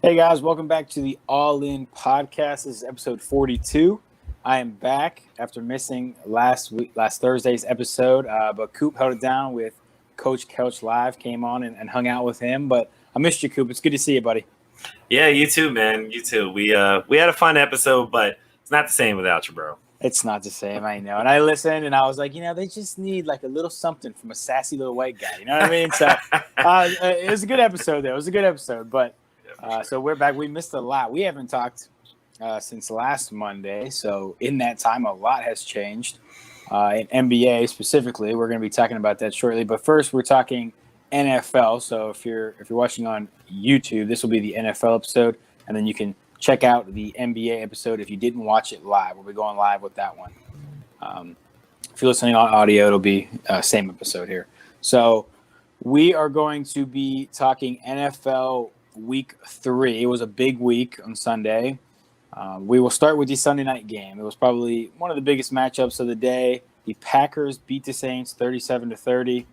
Hey guys, welcome back to the All In Podcast. This is episode 42. I am back after missing last Thursday's episode, but Coop held it down with Coach Couch Live. Came on and hung out with him. But I missed you, Coop. It's good to see you, buddy. Yeah, you too, man. You too. We had a fun episode, but it's not the same without you, bro. It's not the same, I know. And I listened, and I was like, they just need like a little something from a sassy little white guy. You know what I mean? So it was a good episode, though. It was a good episode, but. So we're back. We missed a lot. We haven't talked since last Monday. So in that time, a lot has changed. In NBA specifically, we're going to be talking about that shortly. But first, we're talking NFL. So if you're watching on YouTube, this will be the NFL episode, and then you can check out the NBA episode if you didn't watch it live. We'll be going live with that one. If you're listening on audio, it'll be same episode here. So we are going to be talking NFL. Week 3. It was a big week on Sunday. We will start with the Sunday night game. It was probably one of the biggest matchups of the day. The Packers beat the Saints 37-30.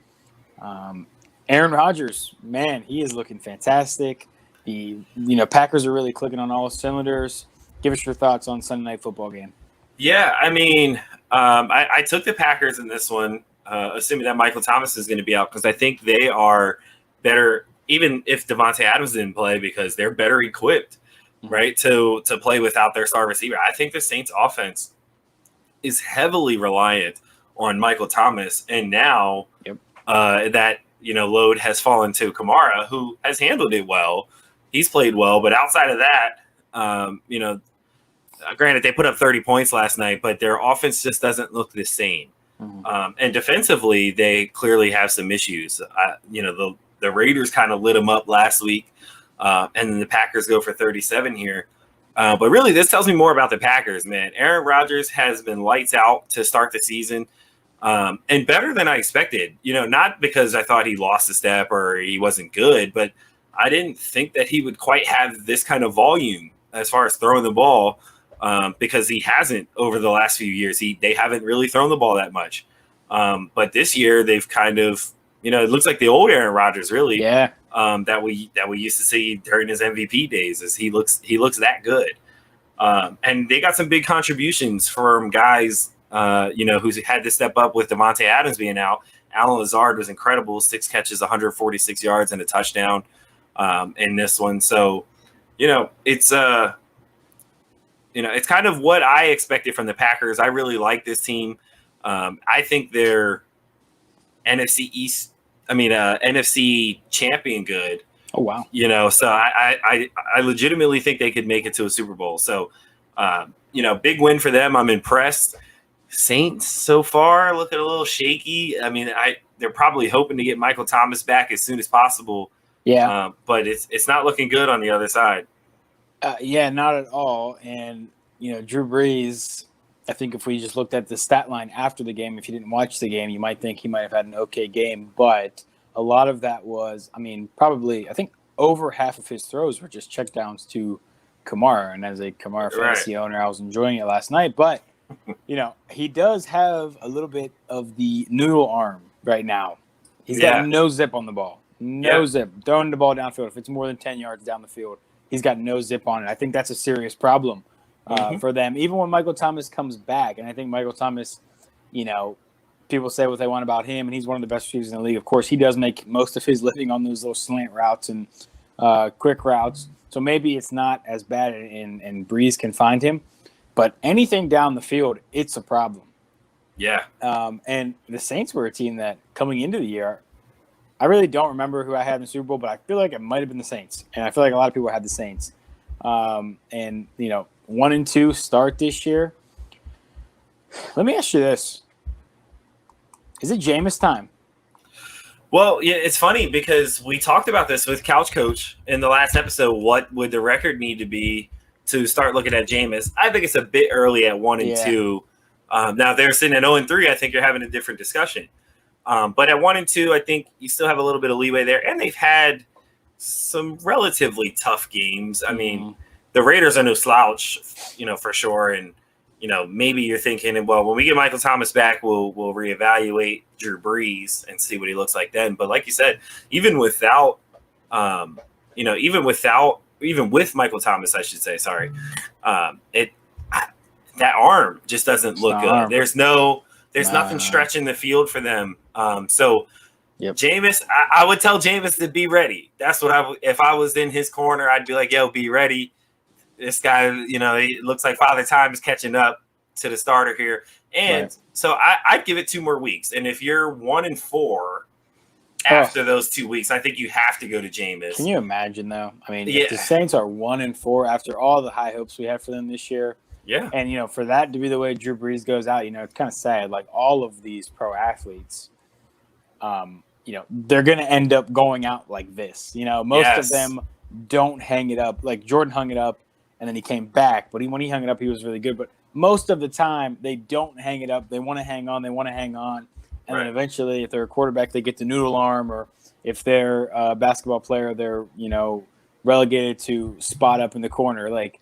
Aaron Rodgers, man, he is looking fantastic. The Packers are really clicking on all cylinders. Give us your thoughts on Sunday night football game. Yeah, I mean, I took the Packers in this one, assuming that Michael Thomas is going to be out, because I think they are better. Even if Devontae Adams didn't play, because they're better equipped, right, to play without their star receiver. I think the Saints offense is heavily reliant on Michael Thomas. And now that, load has fallen to Kamara, who has handled it well. He's played well. But outside of that, granted, they put up 30 points last night, but their offense just doesn't look the same. And defensively, they clearly have some issues. The Raiders kind of lit them up last week, and then the Packers go for 37 here. But really, this tells me more about the Packers, man. Aaron Rodgers has been lights out to start the season, and better than I expected. Not because I thought he lost a step or he wasn't good, but I didn't think that he would quite have this kind of volume as far as throwing the ball, because he hasn't over the last few years. They haven't really thrown the ball that much. But this year, they've kind of it looks like the old Aaron Rodgers, really. Yeah. That we used to see during his MVP days. As he looks that good. And they got some big contributions from guys, who's had to step up with Devontae Adams being out. Allen Lazard was incredible, 6 catches, 146 yards, and a touchdown in this one. So, it's it's kind of what I expected from the Packers. I really like this team. I think they're NFC champion good. Oh, wow. So I legitimately think they could make it to a Super Bowl. So, big win for them. I'm impressed. Saints so far looking a little shaky. I mean, they're probably hoping to get Michael Thomas back as soon as possible. Yeah. But it's not looking good on the other side. Yeah, not at all. And, Drew Brees, I think if we just looked at the stat line after the game, if you didn't watch the game, you might think he might have had an okay game. But a lot of that was, probably, I think over half of his throws were just checkdowns to Kamara. And as a Kamara fantasy owner, I was enjoying it last night. But, he does have a little bit of the noodle arm right now. He's got no zip on the ball. No zip. Throwing the ball downfield. If it's more than 10 yards down the field, he's got no zip on it. I think that's a serious problem. For them, even when Michael Thomas comes back. And I think Michael Thomas, people say what they want about him, and he's one of the best receivers in the league. Of course, he does make most of his living on those little slant routes and quick routes. So maybe it's not as bad, and Brees can find him. But anything down the field, it's a problem. Yeah. And the Saints were a team that, coming into the year, I really don't remember who I had in the Super Bowl, but I feel like it might have been the Saints. And I feel like a lot of people had the Saints. 1-2 start this year. Let me ask you this. Is it Jameis time? Well, yeah, it's funny because we talked about this with Couch Coach in the last episode. What would the record need to be to start looking at Jameis? I think it's a bit early at 1-2. Now, if they're sitting at 0-3, I think you're having a different discussion. But at 1-2, I think you still have a little bit of leeway there. And they've had some relatively tough games. I mean, the Raiders are no slouch, for sure. And, maybe you're thinking, well, when we get Michael Thomas back, we'll reevaluate Drew Brees and see what he looks like then. But like you said, even without even with Michael Thomas, I should say, sorry, that arm just doesn't look good. Arm. There's nothing stretching the field for them. So Jameis, I would tell Jameis to be ready. That's what if I was in his corner, I'd be like, yo, be ready. This guy, he looks like Father Time is catching up to the starter here. And so I'd give it 2 more weeks. And if you're 1-4 after those 2 weeks, I think you have to go to Jameis. Can you imagine, though? I mean, if the Saints are 1-4 after all the high hopes we had for them this year. Yeah. And, for that to be the way Drew Brees goes out, it's kind of sad. Like, all of these pro athletes, they're going to end up going out like this. Most of them don't hang it up. Like, Jordan hung it up, and then he came back. But when he hung it up, he was really good. But most of the time, they don't hang it up. They want to hang on. And then eventually, if they're a quarterback, they get the noodle arm. Or if they're a basketball player, they're, relegated to spot up in the corner. Like,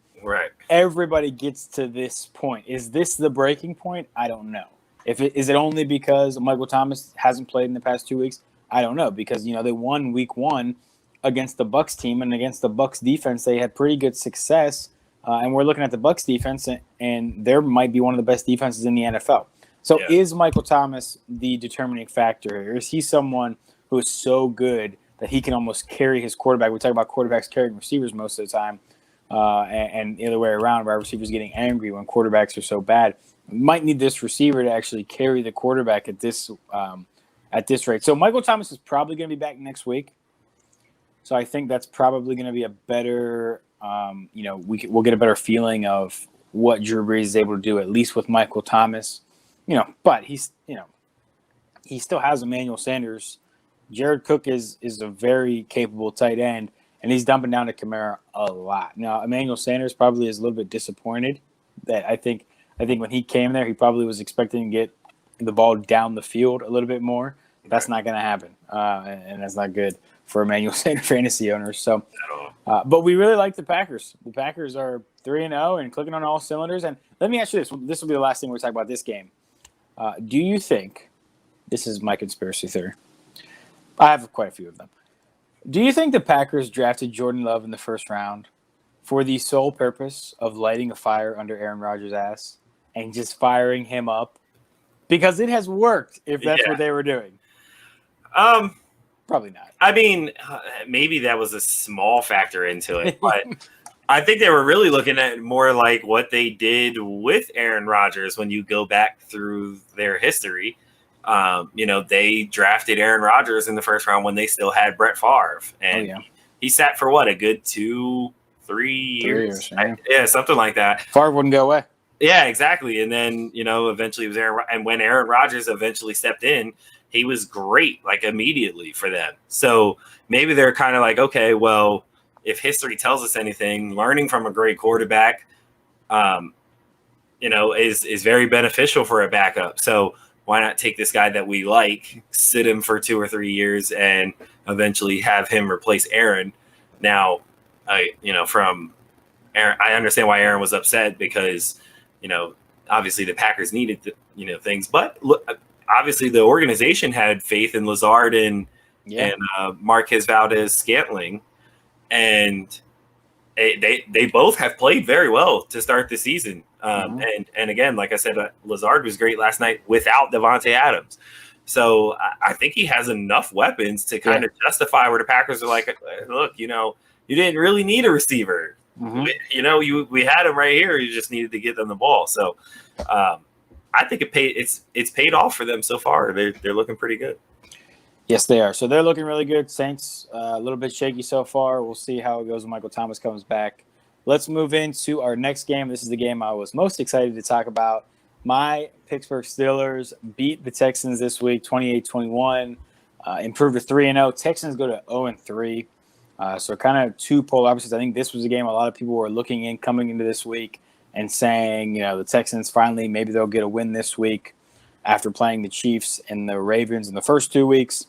everybody gets to this point. Is this the breaking point? I don't know. Is it only because Michael Thomas hasn't played in the past 2 weeks? I don't know. Because, they won week 1 against the Bucs team, and against the Bucs defense, they had pretty good success. And we're looking at the Bucs defense, and there might be one of the best defenses in the NFL. So is Michael Thomas the determining factor here? Is he someone who is so good that he can almost carry his quarterback? We talk about quarterbacks carrying receivers most of the time, and the other way around, where receivers getting angry when quarterbacks are so bad. We might need this receiver to actually carry the quarterback at this rate. So Michael Thomas is probably going to be back next week. So I think that's probably going to be a better, we'll get a better feeling of what Drew Brees is able to do, at least with Michael Thomas. But he still has Emmanuel Sanders. Jared Cook is a very capable tight end, and he's dumping down to Kamara a lot. Now, Emmanuel Sanders probably is a little bit disappointed that I think when he came there, he probably was expecting to get the ball down the field a little bit more. That's not going to happen, and that's not good for Emmanuel Sanders fantasy owners. So, but we really like the Packers. The Packers are 3-0 and clicking on all cylinders. And let me ask you this. This will be the last thing we talk about this game. Do you think – this is my conspiracy theory. I have quite a few of them. Do you think the Packers drafted Jordan Love in the first round for the sole purpose of lighting a fire under Aaron Rodgers' ass and just firing him up? Because it has worked if that's what they were doing. Probably not. I mean, maybe that was a small factor into it, but I think they were really looking at more like what they did with Aaron Rodgers when you go back through their history. They drafted Aaron Rodgers in the first round when they still had Brett Favre. And he sat for what, a good 2-3 years? 3 years, yeah, something like that. Favre wouldn't go away. Yeah, exactly. And then, eventually it was Aaron. And when Aaron Rodgers eventually stepped in, he was great, like immediately for them. So maybe they're kind of like, okay, well, if history tells us anything, learning from a great quarterback, is very beneficial for a backup. So why not take this guy that we like, sit him for 2 or 3 years, and eventually have him replace Aaron? Now, from Aaron, I understand why Aaron was upset because, obviously the Packers needed, things, but obviously the organization had faith in Lazard and Marquez Valdez-Scantling, and they both have played very well to start the season. And again, like I said, Lazard was great last night without Devontae Adams. So I think he has enough weapons to kind of justify where the Packers are like, look, you didn't really need a receiver. We had him right here. You just needed to get them the ball. So I think it's paid off for them so far. They're looking pretty good. Yes, they are. So they're looking really good. Saints a little bit shaky so far. We'll see how it goes when Michael Thomas comes back. Let's move into our next game. This is the game I was most excited to talk about. My Pittsburgh Steelers beat the Texans this week, 28-21, improved to 3-0. Texans go to 0-3. So kind of two polar opposites. I think this was a game a lot of people were looking in coming into this week and saying, the Texans finally, maybe they'll get a win this week after playing the Chiefs and the Ravens in the first 2 weeks.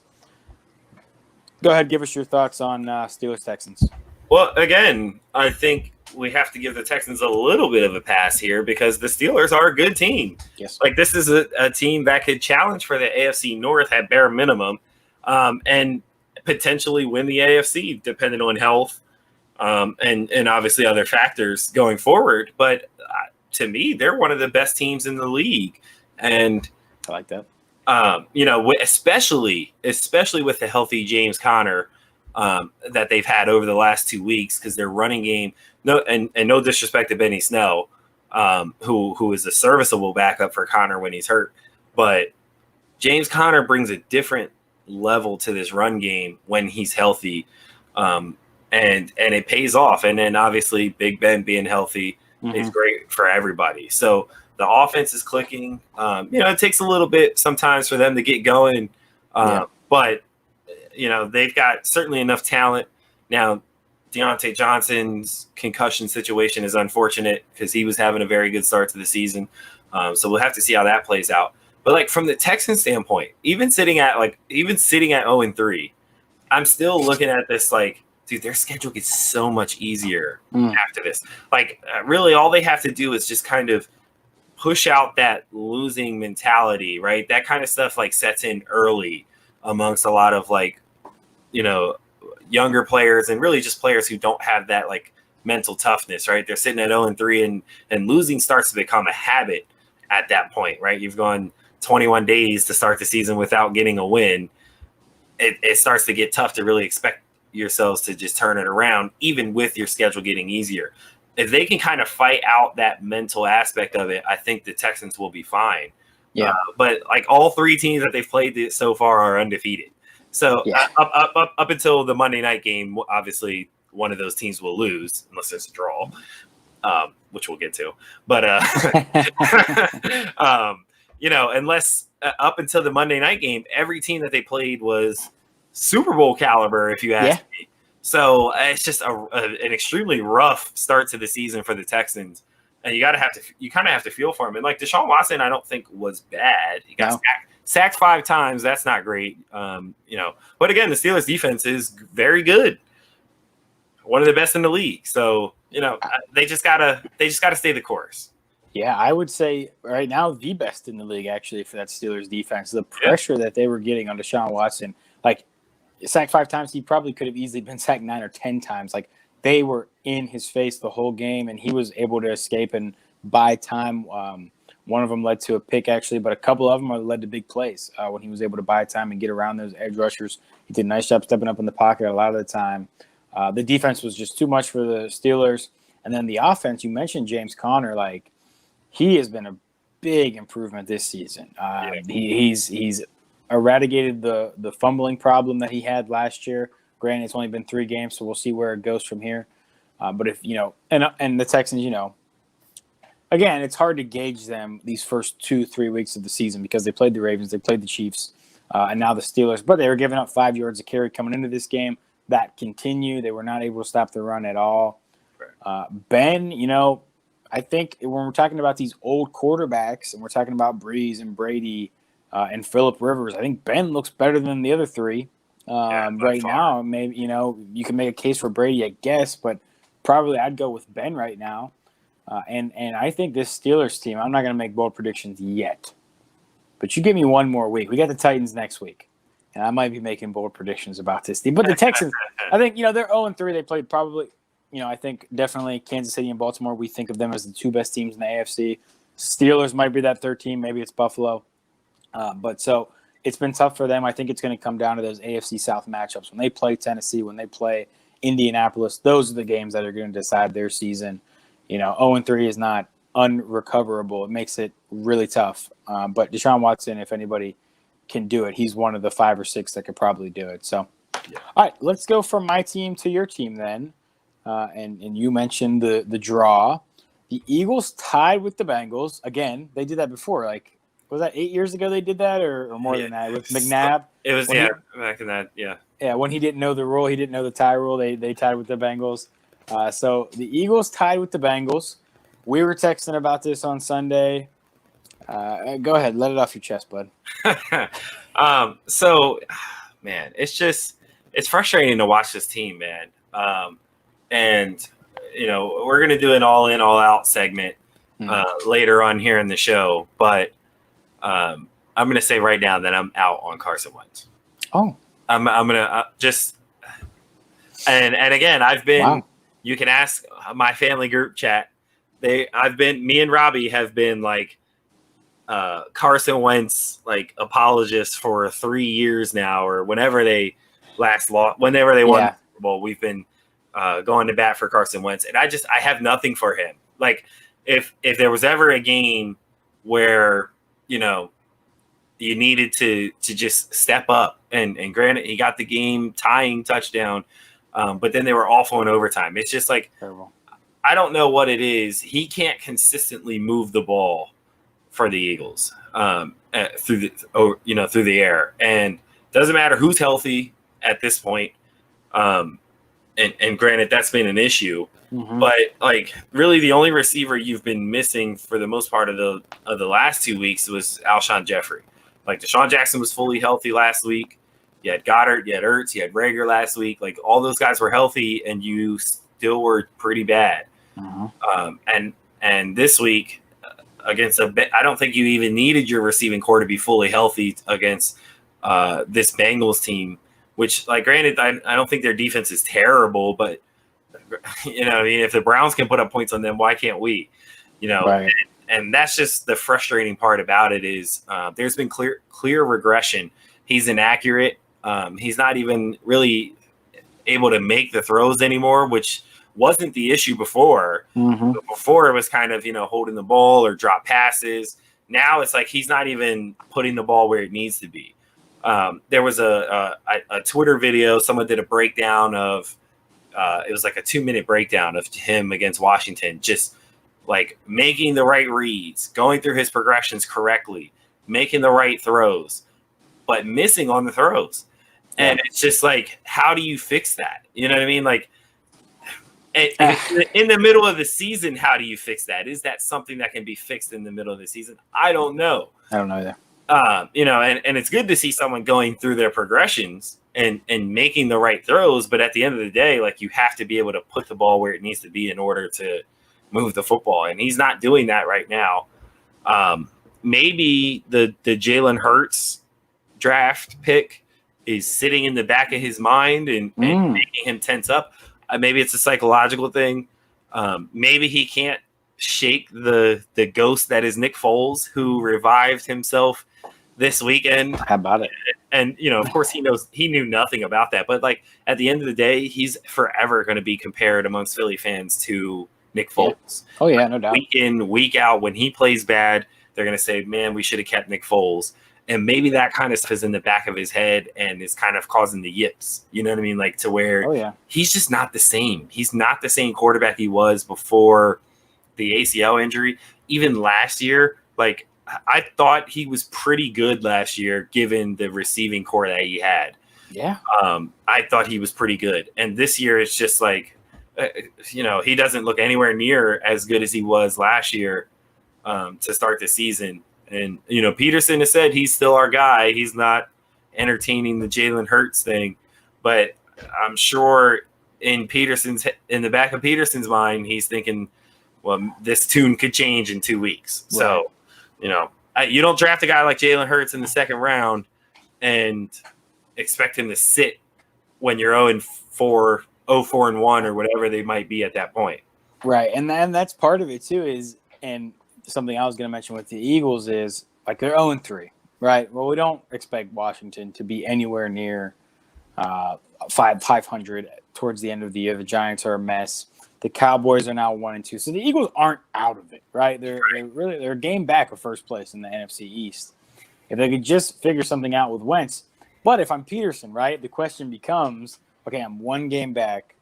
Go ahead, give us your thoughts on Steelers-Texans. Well, again, I think we have to give the Texans a little bit of a pass here because the Steelers are a good team. Yes. Like, this is a team that could challenge for the AFC North at bare minimum and potentially win the AFC, depending on health and obviously other factors going forward. But to me, they're one of the best teams in the league, and I like that. Especially with the healthy James Conner that they've had over the last 2 weeks, because their running game. No disrespect to Benny Snell, who is a serviceable backup for Conner when he's hurt, but James Conner brings a different level to this run game when he's healthy, and it pays off. And then obviously Big Ben being healthy is great for everybody. So the offense is clicking. It takes a little bit sometimes for them to get going, but they've got certainly enough talent. Now, Deontay Johnson's concussion situation is unfortunate because he was having a very good start to the season. So we'll have to see how that plays out. But like from the Texans standpoint, even sitting at 0-3, I'm still looking at this like, dude, their schedule gets so much easier after this. Like, really, all they have to do is just kind of push out that losing mentality, right? That kind of stuff like sets in early amongst a lot of younger players, and really just players who don't have that like mental toughness, right? They're sitting at 0-3, and losing starts to become a habit at that point, right? You've gone 21 days to start the season without getting a win. It starts to get tough to really expect yourselves to just turn it around, even with your schedule getting easier. If they can kind of fight out that mental aspect of it, I think the Texans will be fine. Yeah. But like all 3 teams that they've played so far are undefeated. So up until the Monday night game, obviously one of those teams will lose unless there's a draw, which we'll get to. But unless up until the Monday night game, every team that they played was Super Bowl caliber, if you ask me. So it's just an extremely rough start to the season for the Texans, and you kind of have to feel for him. And like Deshaun Watson, I don't think was bad. He got sacked 5 times. That's not great, But again, the Steelers' defense is very good, one of the best in the league. So they just gotta stay the course. Yeah, I would say right now the best in the league actually for that Steelers defense. The pressure that they were getting on Deshaun Watson, like sacked 5 times, he probably could have easily been sacked 9 or 10 times. Like they were in his face the whole game, and he was able to escape and buy time. One of them led to a pick, actually, but a couple of them led to big plays when he was able to buy time and get around those edge rushers. He did a nice job stepping up in the pocket a lot of the time. The defense was just too much for the Steelers. And then the offense, you mentioned James Conner, like he has been a big improvement this season. He's eradicated the fumbling problem that he had last year. Granted, it's only been 3 games, so we'll see where it goes from here. But if and the Texans, again, it's hard to gauge them these first 2-3 weeks of the season because they played the Ravens, they played the Chiefs, and now the Steelers. But they were giving up 5 yards a carry coming into this game. That continued. They were not able to stop the run at all. Ben, I think when we're talking about these old quarterbacks and we're talking about Brees and Brady and Phillip Rivers, I think Ben looks better than the other 3 right now. Maybe, you can make a case for Brady, I guess, but probably I'd go with Ben right now. And I think this Steelers team, I'm not going to make bold predictions yet, but you give me one more week. We got the Titans next week, and I might be making bold predictions about this team. But the Texans, I think, they're 0-3. They played probably, I think definitely Kansas City and Baltimore. We think of them as the 2 best teams in the AFC. Steelers might be that 3rd team. Maybe it's Buffalo. But so it's been tough for them. I think it's going to come down to those AFC South matchups. When they play Tennessee, when they play Indianapolis, those are the games that are going to decide their season. 0-3 is not unrecoverable. It makes it really tough. But Deshaun Watson, if anybody can do it, he's one of the 5 or 6 that could probably do it. So, all right, let's go from my team to your team then. And you mentioned the draw. The Eagles tied with the Bengals. Again, they did that before. Like, was that 8 years ago they did that or more than that with McNabb? It was, back in that, Yeah, when he didn't know the rule, he didn't know the tie rule, they tied with the Bengals. So the Eagles tied with the Bengals. We were texting about this on Sunday. Go ahead. Let it off your chest, bud. So, man, it's frustrating to watch this team, man. And, we're going to do an all in, all out segment later on here in the show. But I'm going to say right now that I'm out on Carson Wentz. Oh. I'm going to just – and again, I've been you can ask my family group chat. Me and Robbie have been like Carson Wentz like apologists for 3 years now, or whenever they whenever they won the Super Bowl, we've been going to bat for Carson Wentz, and I have nothing for him. Like if there was ever a game where you needed to just step up, and granted he got the game tying touchdown, but then they were awful in overtime. It's just like terrible. I don't know what it is. He can't consistently move the ball for the Eagles through the air, and doesn't matter who's healthy at this point. And granted, that's been an issue, but like really the only receiver you've been missing for the most part of the last 2 weeks was Alshon Jeffrey. Like Deshaun Jackson was fully healthy last week. You had Goddard, you had Ertz, you had Rager last week. Like all those guys were healthy, and you still were pretty bad. And this week against I don't think you even needed your receiving core to be fully healthy against this Bengals team, which, like, granted, I don't think their defense is terrible, but I mean, if the Browns can put up points on them, why can't we? Right. And that's just the frustrating part about it is there's been clear regression. He's inaccurate. He's not even really able to make the throws anymore, which wasn't the issue before. Before it was kind of, holding the ball or drop passes. Now it's like he's not even putting the ball where it needs to be. There was a Twitter video. Someone did a breakdown of it was like a 2-minute breakdown of him against Washington, just like making the right reads, going through his progressions correctly, making the right throws, but missing on the throws. And it's just like, how do you fix that? You know what I mean? Like, in the middle of the season, how do you fix that? Is that something that can be fixed in the middle of the season? I don't know. I don't know either. And it's good to see someone going through their progressions and making the right throws. But at the end of the day, like, you have to be able to put the ball where it needs to be in order to move the football. And he's not doing that right now. Maybe the Jalen Hurts draft pick is sitting in the back of his mind and making him tense up. Maybe it's a psychological thing. Maybe he can't shake the ghost that is Nick Foles, who revived himself this weekend. How about it? And of course, he knew nothing about that. But like at the end of the day, he's forever going to be compared amongst Philly fans to Nick Foles. Oh yeah, no doubt. Week in, week out, when he plays bad, they're going to say, "Man, we should have kept Nick Foles." And maybe that kind of stuff is in the back of his head and is kind of causing the yips. You know what I mean? Like to where he's just not the same. He's not the same quarterback he was before the ACL injury. Even last year, like I thought he was pretty good last year, given the receiving core that he had. Yeah. I thought he was pretty good. And this year it's just like, he doesn't look anywhere near as good as he was last year to start the season. And, Peterson has said he's still our guy. He's not entertaining the Jalen Hurts thing. But I'm sure in the back of Peterson's mind, he's thinking, well, this tune could change in 2 weeks. Right. So, you don't draft a guy like Jalen Hurts in the second round and expect him to sit when you're 0-4, 0-4-1, or whatever they might be at that point. Right. And that's part of it too and something I was going to mention with the Eagles is like they're 0-3, right? Well, we don't expect Washington to be anywhere near 500 towards the end of the year. The Giants are a mess. The Cowboys are now 1-2. So the Eagles aren't out of it, right? They're a game back of first place in the NFC East. If they could just figure something out with Wentz. But if I'm Peterson, right, the question becomes, okay, I'm one game back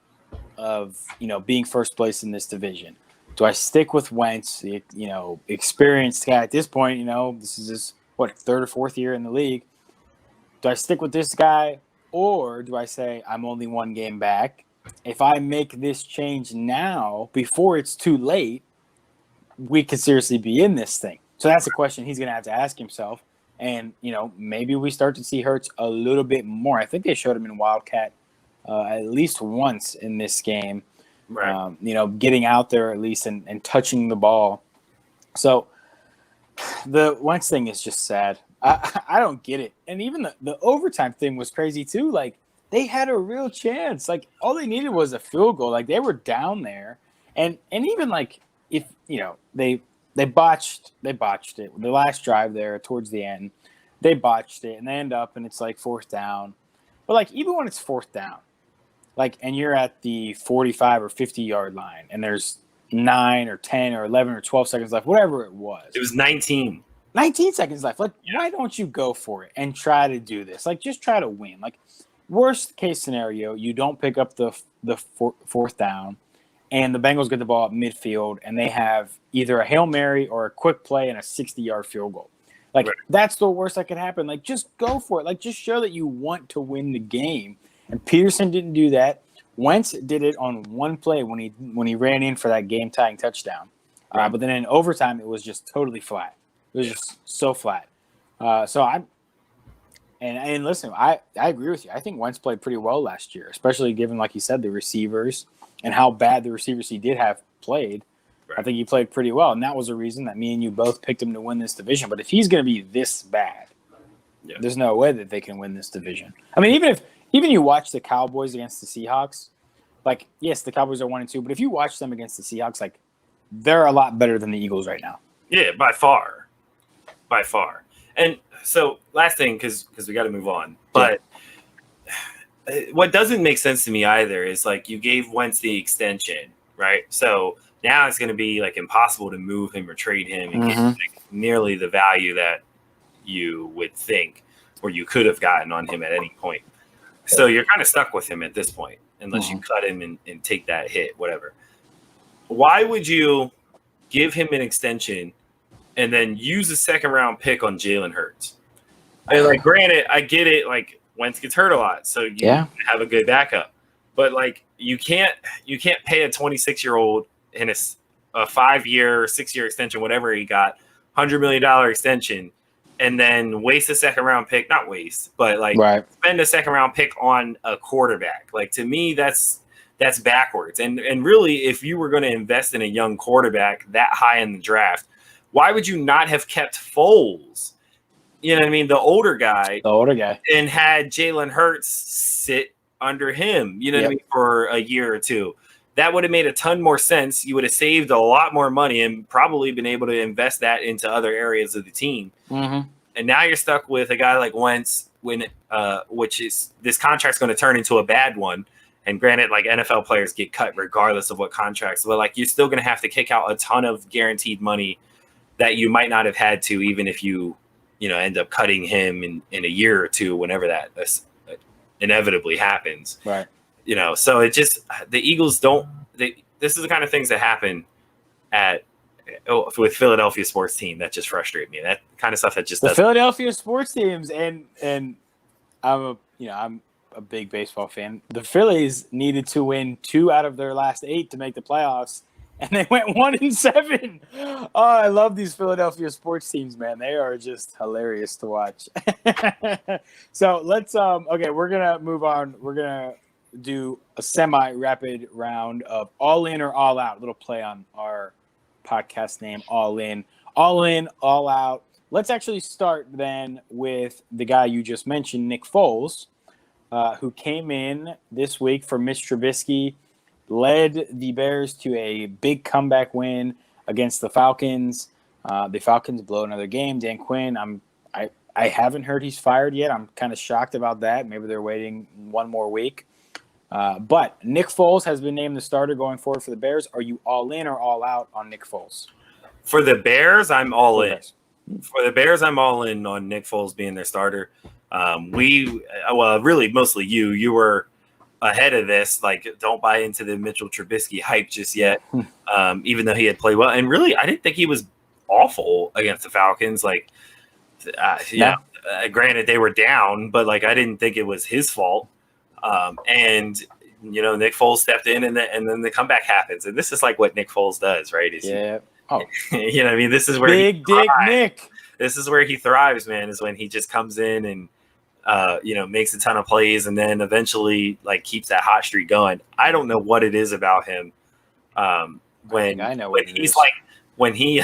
of, being first place in this division. Do I stick with Wentz, the experienced guy at this point? This is his third or fourth year in the league. Do I stick with this guy, or do I say I'm only one game back? If I make this change now before it's too late, we could seriously be in this thing. So that's a question he's going to have to ask himself. And maybe we start to see Hurts a little bit more. I think they showed him in Wildcat at least once in this game. Right. Getting out there at least and touching the ball. So the Wentz thing is just sad. I don't get it. And even the overtime thing was crazy too. Like they had a real chance. Like all they needed was a field goal. Like they were down there, and even like if they botched it. The last drive there towards the end, they botched it, and they end up and it's like fourth down. But like even when it's fourth down, like and you're at the 45 or 50-yard line, and there's 9 or 10 or 11 or 12 seconds left, whatever it was. It was 19. 19 seconds left. Like, why don't you go for it and try to do this? Like, just try to win. Like, worst case scenario, you don't pick up the fourth down, and the Bengals get the ball at midfield, and they have either a Hail Mary or a quick play and a 60-yard field goal. Like, that's the worst that could happen. Like, just go for it. Like, just show that you want to win the game. And Peterson didn't do that. Wentz did it on one play when he ran in for that game-tying touchdown. But then in overtime, it was just totally flat. It was just so flat. So listen, I agree with you. I think Wentz played pretty well last year, especially given, like you said, the receivers and how bad the receivers he did have played. Right. I think he played pretty well, and that was a reason that me and you both picked him to win this division. But if he's going to be this bad, there's no way that they can win this division. I mean, even you watch the Cowboys against the Seahawks, like, yes, the Cowboys are 1-2, but if you watch them against the Seahawks, like, they're a lot better than the Eagles right now. Yeah, by far. By far. And so last thing, because we got to move on. But what doesn't make sense to me either is like you gave Wentz the extension, right? So now it's going to be like impossible to move him or trade him and get like, nearly the value that you would think or you could have gotten on him at any point. So you're kind of stuck with him at this point unless you cut him and take that hit, whatever. Why would you give him an extension and then use a second-round pick on Jalen Hurts? And, like, granted, I get it. Like, Wentz gets hurt a lot, so you have a good backup. But, like, you can't pay a 26-year-old in a 5-year, 6-year extension, whatever he got, $100 million extension, and then waste a second-round pick. Not waste, but, like, spend a second-round pick on a quarterback. Like, to me, that's backwards. And really, if you were going to invest in a young quarterback that high in the draft, why would you not have kept Foles? You know what I mean? The older guy. And had Jalen Hurts sit under him, you know what I mean, for a year or two. That would have made a ton more sense. You would have saved a lot more money and probably been able to invest that into other areas of the team. And now you're stuck with a guy like Wentz, which is this contract's going to turn into a bad one. And granted, like NFL players get cut regardless of what contracts, but like you're still going to have to kick out a ton of guaranteed money that you might not have had to, even if you end up cutting him in a year or two, whenever that inevitably happens. Right. So it just, the Eagles this is the kind of things that happen with Philadelphia sports team that just frustrate me. That kind of stuff that just Philadelphia sports teams, and I'm a big baseball fan. The Phillies needed to win 2 out of their last 8 to make the playoffs, and they went 1-7. Oh, I love these Philadelphia sports teams, man. They are just hilarious to watch. So let's okay, we're gonna move on. We're gonna do a semi-rapid round of all in or all out. A little play on our podcast name, all in, all out. Let's actually start then with the guy you just mentioned, Nick Foles, who came in this week for Mitch Trubisky, led the Bears to a big comeback win against the Falcons. The Falcons blow another game. Dan Quinn, I haven't heard he's fired yet. I'm kind of shocked about that. Maybe they're waiting one more week. But Nick Foles has been named the starter going forward for the Bears. Are you all in or all out on Nick Foles? For the Bears, I'm all in. For the Bears, I'm all in on Nick Foles being their starter. Really, mostly you were ahead of this. Like, don't buy into the Mitchell Trubisky hype just yet, even though he had played well. And really, I didn't think he was awful against the Falcons. Like, granted, they were down, but like I didn't think it was his fault. And Nick Foles stepped in, and then the comeback happens. And this is like what Nick Foles does, right? Oh, what I mean? This is where Big Dick Nick. This is where he thrives, man. Is when he just comes in and makes a ton of plays, and then eventually like keeps that hot streak going. I don't know what it is about him. When he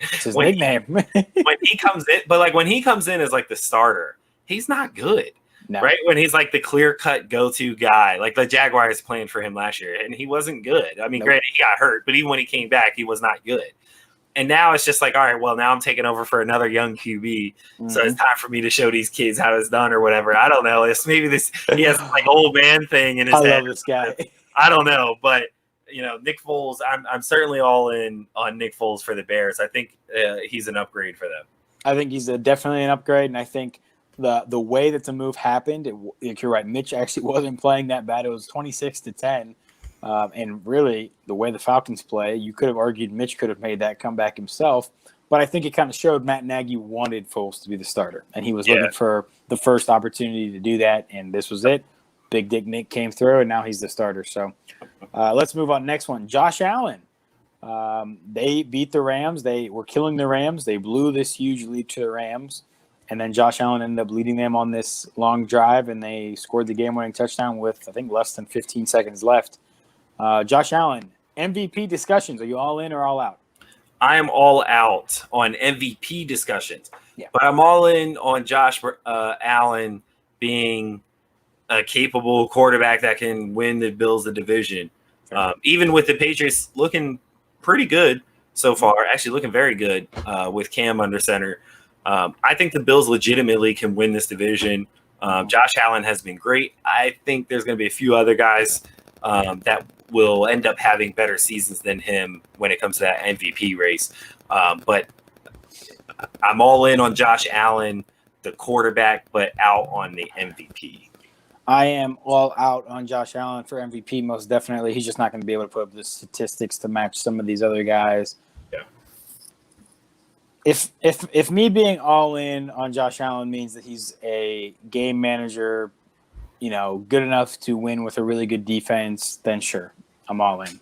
it's his nickname. when he comes in, but like when he comes in as like the starter, he's not good. No. Right when he's like the clear-cut go-to guy, like the Jaguars playing for him last year, and he wasn't good. I mean, Granted, he got hurt, but even when he came back, he was not good. And now it's just like, all right, well, now I'm taking over for another young QB, so it's time for me to show these kids how it's done or whatever. I don't know. It's maybe he has like old man thing in his head. I love this guy. I don't know, but Nick Foles. I'm certainly all in on Nick Foles for the Bears. I think he's an upgrade for them. I think he's definitely an upgrade, and I think the way that the move happened, you're right. Mitch actually wasn't playing that bad. It was 26-10, and really the way the Falcons play, you could have argued Mitch could have made that comeback himself. But I think it kind of showed Matt Nagy wanted Foles to be the starter, and he was looking for the first opportunity to do that, and this was it. Big Dick Nick came through, and now he's the starter. So let's move on. Next one, Josh Allen. They beat the Rams. They were killing the Rams. They blew this huge lead to the Rams. And then Josh Allen ended up leading them on this long drive, and they scored the game-winning touchdown with, I think, less than 15 seconds left. Josh Allen, MVP discussions. Are you all in or all out? I am all out on MVP discussions. Yeah. But I'm all in on Josh Allen being a capable quarterback that can win the Bills the division. Even with the Patriots looking pretty good so far, actually looking very good with Cam under center. I think the Bills legitimately can win this division. Josh Allen has been great. I think there's going to be a few other guys that will end up having better seasons than him when it comes to that MVP race. But I'm all in on Josh Allen, the quarterback, but out on the MVP. I am all out on Josh Allen for MVP, most definitely. He's just not going to be able to put up the statistics to match some of these other guys. Yeah. If me being all in on Josh Allen means that he's a game manager, good enough to win with a really good defense, then sure, I'm all in.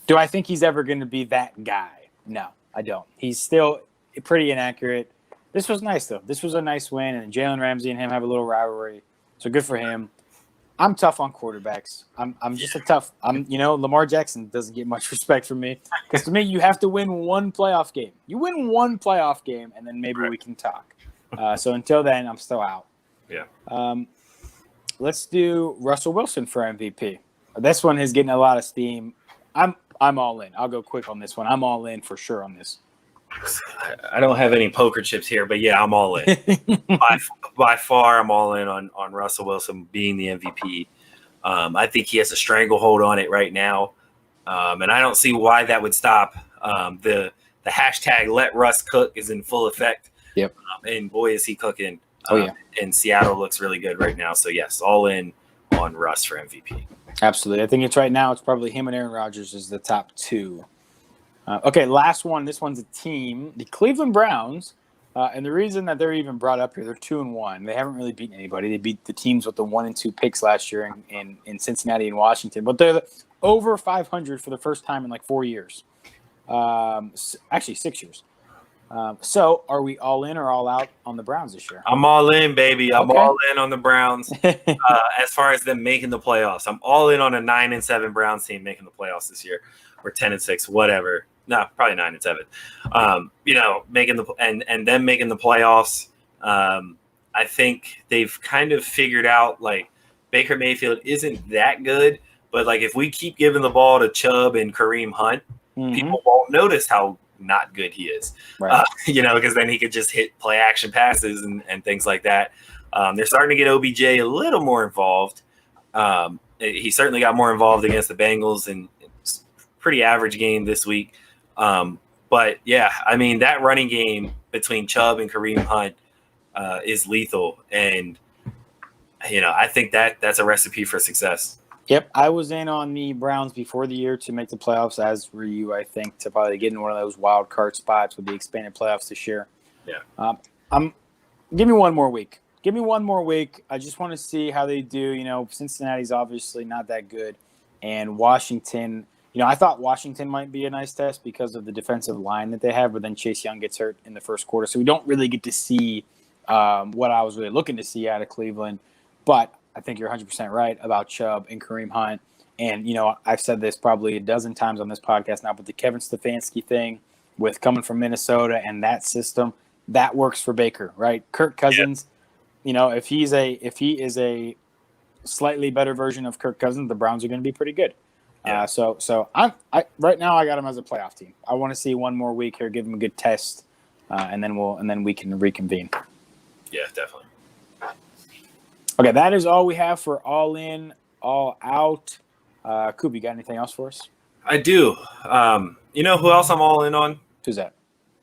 Do I think he's ever going to be that guy? No, I don't. He's still pretty inaccurate. This was nice, though. This was a nice win, and Jalen Ramsey and him have a little rivalry, so good for him. I'm tough on quarterbacks. I'm just a tough. Lamar Jackson doesn't get much respect from me because to me, you have to win one playoff game. You win one playoff game, and then maybe we can talk. So until then, I'm still out. Yeah. Let's do Russell Wilson for MVP. This one is getting a lot of steam. I'm all in. I'll go quick on this one. I'm all in for sure on this. I don't have any poker chips here, but yeah, I'm all in. by far, I'm all in on Russell Wilson being the MVP. I think he has a stranglehold on it right now, and I don't see why that would stop. The hashtag Let Russ Cook is in full effect. Yep. And boy, is he cooking. Yeah. And Seattle looks really good right now. So yes, all in on Russ for MVP. Absolutely. I think it's right now. It's probably him and Aaron Rodgers is the top two. Okay, last one. This one's a team, the Cleveland Browns, and the reason that they're even brought up here, they're 2-1. They haven't really beaten anybody. They beat the teams with the 1 and 2 picks last year in Cincinnati and Washington, but they're over 500 for the first time in like 4 years. Actually, 6 years. So, are we all in or all out on the Browns this year? I'm all in, baby. I'm all in on the Browns. As far as them making the playoffs, I'm all in on a 9-7 Browns team making the playoffs this year, or 10-6, whatever. No, probably 9-7. Making and them making the playoffs. I think they've kind of figured out like Baker Mayfield isn't that good, but like if we keep giving the ball to Chubb and Kareem Hunt, people won't notice how not good he is. Right. Because then he could just hit play action passes and things like that. They're starting to get OBJ a little more involved. He certainly got more involved against the Bengals, and it's a pretty average game this week. But yeah, I mean, that running game between Chubb and Kareem Hunt is lethal. And, I think that's a recipe for success. Yep. I was in on the Browns before the year to make the playoffs, as were you, I think, to probably get in one of those wild card spots with the expanded playoffs this year. Yeah. Give me one more week. Give me one more week. I just want to see how they do. Cincinnati's obviously not that good. And Washington, I thought Washington might be a nice test because of the defensive line that they have, but then Chase Young gets hurt in the first quarter. So we don't really get to see what I was really looking to see out of Cleveland. But I think you're 100% right about Chubb and Kareem Hunt. And, I've said this probably a dozen times on this podcast now, but the Kevin Stefanski thing with coming from Minnesota and that system, that works for Baker, right? Kirk Cousins, if he is a slightly better version of Kirk Cousins, the Browns are going to be pretty good. Yeah. So I right now I got him as a playoff team. I want to see one more week here, give him a good test, and then we can reconvene. Yeah, definitely. Okay, that is all we have for All In, All Out. Coop, you got anything else for us? I do. You know who else I'm all in on? Who's that?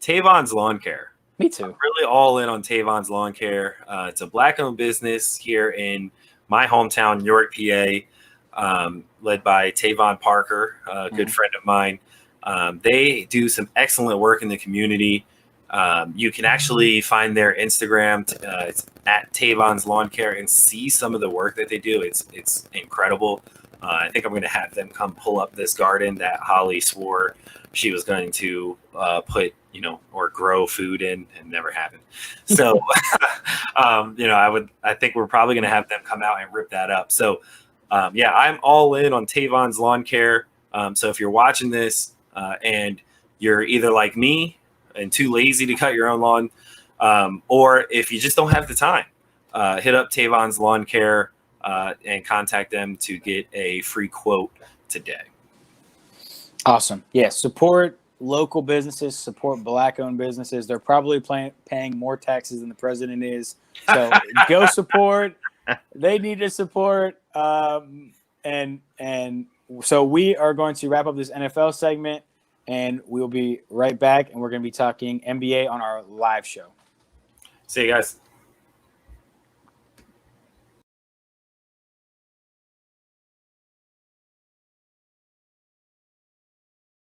Tavon's Lawn Care. Me too. I'm really all in on Tavon's Lawn Care. It's a Black-owned business here in my hometown, York, PA, led by Tavon Parker, a good friend of mine. They do some excellent work in the community. You can actually find their Instagram. It's at Tavon's Lawn Care and see some of the work that they do. It's incredible. I think I'm going to have them come pull up this garden that Holly swore she was going to put, or grow food in, and never happened. So, I think we're probably going to have them come out and rip that up. So, I'm all in on Tavon's Lawn Care. So if you're watching this and you're either like me and too lazy to cut your own lawn, or if you just don't have the time, hit up Tavon's Lawn Care and contact them to get a free quote today. Awesome. Yeah, support local businesses, support Black-owned businesses. They're probably paying more taxes than the president is. So go support. They need to support. And so we are going to wrap up this NFL segment, and we'll be right back, and we're going to be talking NBA on our live show. See you guys.